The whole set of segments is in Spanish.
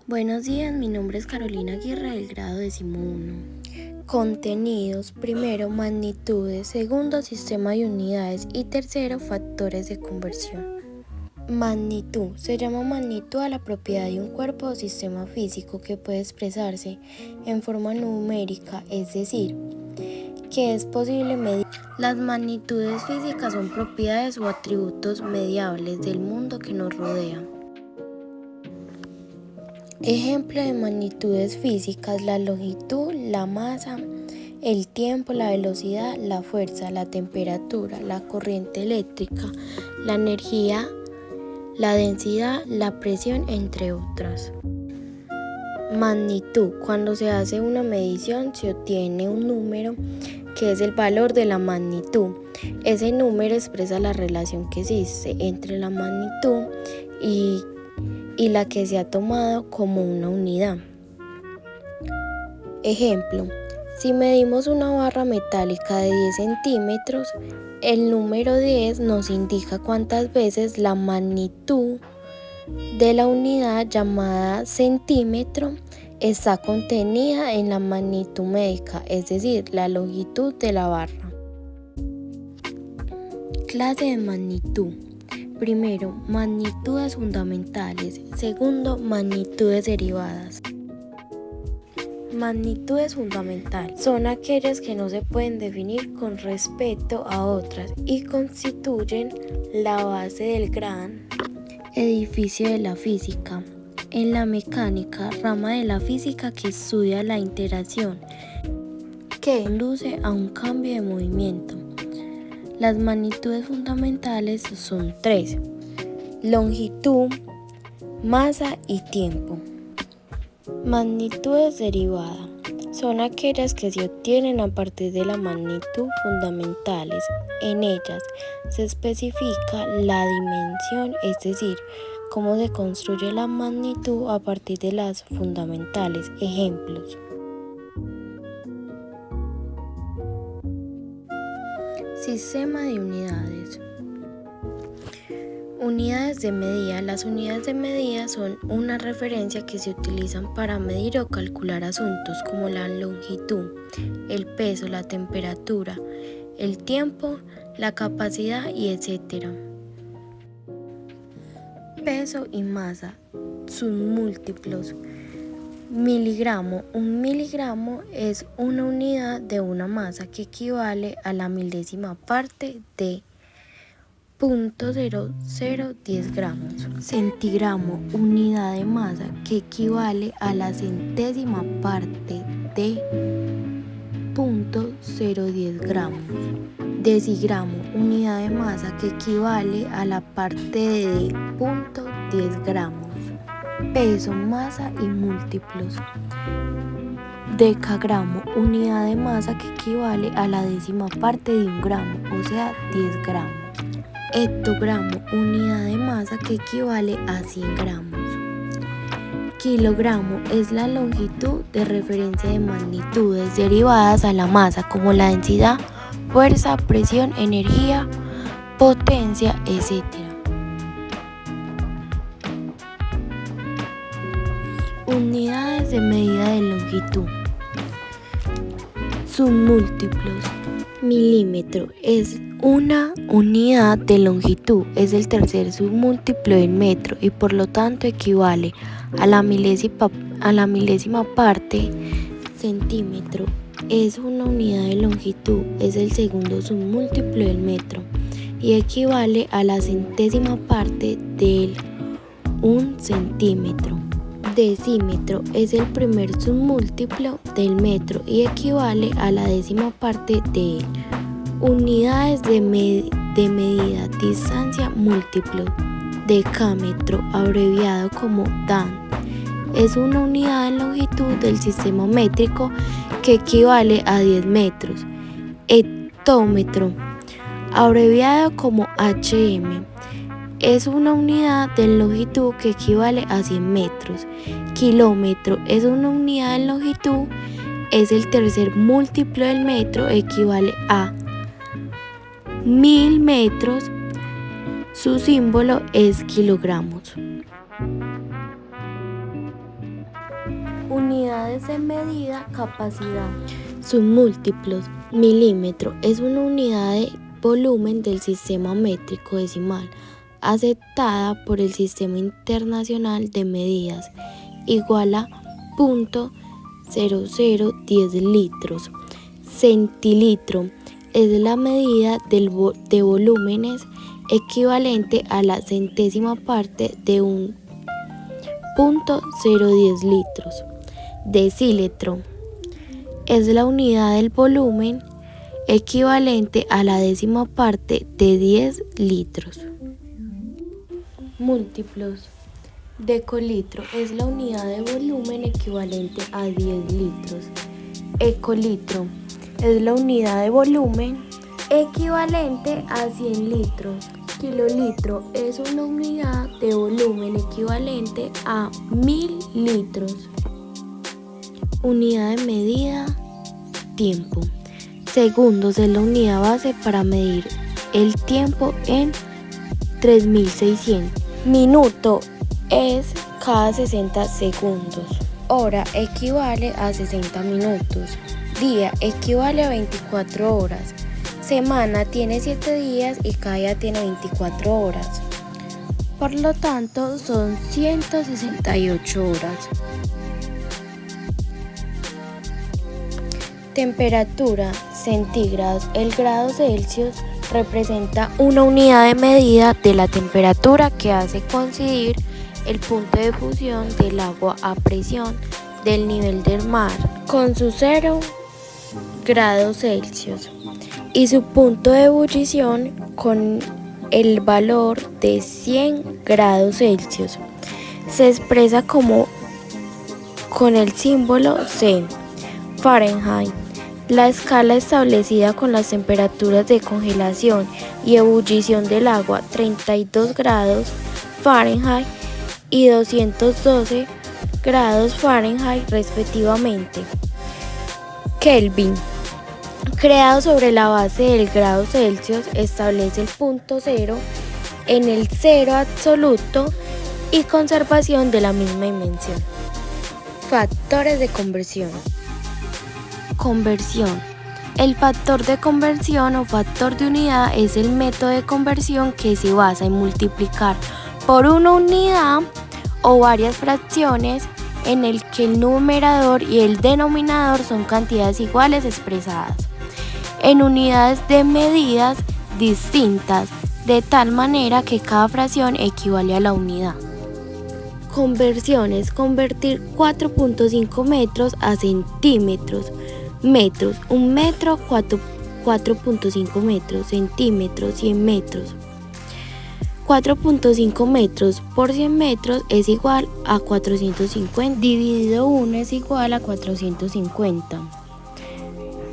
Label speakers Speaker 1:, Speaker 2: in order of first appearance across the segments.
Speaker 1: Buenos días, mi nombre es Carolina Aguirre del grado 11. Contenidos: primero, magnitudes; segundo, sistema de unidades; y tercero, factores de conversión. Magnitud: se llama magnitud a la propiedad de un cuerpo o sistema físico que puede expresarse en forma numérica, es decir, que es posible medir. Las magnitudes físicas son propiedades o atributos mediables del mundo que nos rodea. Ejemplo de magnitudes físicas: la longitud, la masa, el tiempo, la velocidad, la fuerza, la temperatura, la corriente eléctrica, la energía, la densidad, la presión, entre otras. Magnitud: cuando se hace una medición se obtiene un número que es el valor de la magnitud. Ese número expresa la relación que existe entre la magnitud y la que se ha tomado como una unidad. Ejemplo: si medimos una barra metálica de 10 centímetros, el número 10 nos indica cuántas veces la magnitud de la unidad llamada centímetro está contenida en la magnitud médica, es decir, la longitud de la barra. Clase de magnitud: primero, magnitudes fundamentales; segundo, magnitudes derivadas. Magnitudes fundamentales son aquellas que no se pueden definir con respecto a otras y constituyen la base del gran edificio de la física. En la mecánica, rama de la física que estudia la interacción que conduce a un cambio de movimiento. Las magnitudes fundamentales son tres: longitud, masa y tiempo. Magnitudes derivadas son aquellas que se obtienen a partir de la magnitud fundamentales. En ellas se especifica la dimensión, es decir, cómo se construye la magnitud a partir de las fundamentales. Ejemplos: sistema de unidades. Unidades de medida. Las unidades de medida son una referencia que se utilizan para medir o calcular asuntos como la longitud, el peso, la temperatura, el tiempo, la capacidad y etc. Peso y masa, sus múltiplos. Miligramo. Un miligramo es una unidad de una masa que equivale a la milésima parte de 0.0010 gramos. Centigramo, unidad de masa que equivale a la centésima parte de 0.010 gramos. Decigramo, unidad de masa que equivale a la parte de 0.10 gramos. Peso, masa y múltiplos. Decagramo, unidad de masa que equivale a la décima parte de 1 gramo, o sea, 10 gramos. Hectogramo, unidad de masa que equivale a 100 gramos. Kilogramo es la longitud de referencia de magnitudes derivadas a la masa, como la densidad, fuerza, presión, energía, potencia, etc. Unidades de medida de longitud. Sus múltiplos. Milímetro es una unidad de longitud, es el tercer submúltiplo del metro y por lo tanto equivale a la milésima parte. Centímetro es una unidad de longitud, es el segundo submúltiplo del metro y equivale a la centésima parte del 1 centímetro. Decímetro es el primer submúltiplo del metro y equivale a la décima parte de él. Unidades de medida, distancia, múltiplo. Decámetro, abreviado como Dan, es una unidad de longitud del sistema métrico que equivale a 10 metros. Hectómetro, abreviado como HM, es una unidad de longitud que equivale a 100 metros. Kilómetro es una unidad de longitud, es el tercer múltiplo del metro, equivale a 1000 metros. Su símbolo es kilogramos. Unidades de medida, capacidad. Sus múltiplos. Milímetro es una unidad de volumen del sistema métrico decimal, aceptada por el Sistema Internacional de Medidas, igual a 0.0010 litros. Centilitro es la medida de volúmenes equivalente a la centésima parte de un 0.010 litros. Decilitro es la unidad del volumen equivalente a la décima parte de 10 litros. Múltiplos. Decolitro es la unidad de volumen equivalente a 10 litros. Hectolitro es la unidad de volumen equivalente a 100 litros. Kilolitro es una unidad de volumen equivalente a 1000 litros. Unidad de medida, tiempo. Segundos es la unidad base para medir el tiempo en 3600. Minuto es cada 60 segundos. Hora equivale a 60 minutos. Día equivale a 24 horas. Semana tiene 7 días y cada día tiene 24 horas. Por lo tanto, son 168 horas. Temperatura, centígrados. El grado Celsius representa una unidad de medida de la temperatura que hace coincidir el punto de fusión del agua a presión del nivel del mar con su 0 grados Celsius y su punto de ebullición con el valor de 100 grados Celsius. Se expresa como con el símbolo C. Fahrenheit. La escala establecida con las temperaturas de congelación y ebullición del agua 32 grados Fahrenheit y 212 grados Fahrenheit respectivamente. Kelvin. Creado sobre la base del grado Celsius, establece el punto cero en el cero absoluto y conservación de la misma dimensión. Factores de conversión. Conversión. El factor de conversión o factor de unidad es el método de conversión que se basa en multiplicar por una unidad o varias fracciones en el que el numerador y el denominador son cantidades iguales expresadas en unidades de medidas distintas, de tal manera que cada fracción equivale a la unidad. Conversiones. Convertir 4.5 metros a centímetros. Metros. Un metro, 4.5 metros. Centímetros, 100 metros. 4.5 metros por 100 metros es igual a 450. Dividido 1 es igual a 450.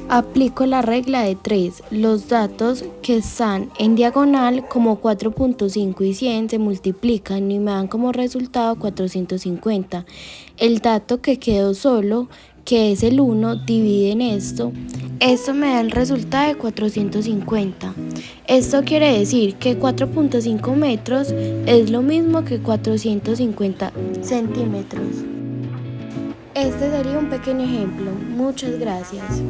Speaker 1: Aplico la regla de 3. Los datos que están en diagonal como 4.5 y 100 se multiplican y me dan como resultado 450. El dato que quedó solo, que es el 1, divide en esto. Esto me da el resultado de 450. Esto quiere decir que 4.5 metros es lo mismo que 450 centímetros. Este sería un pequeño ejemplo. Muchas gracias.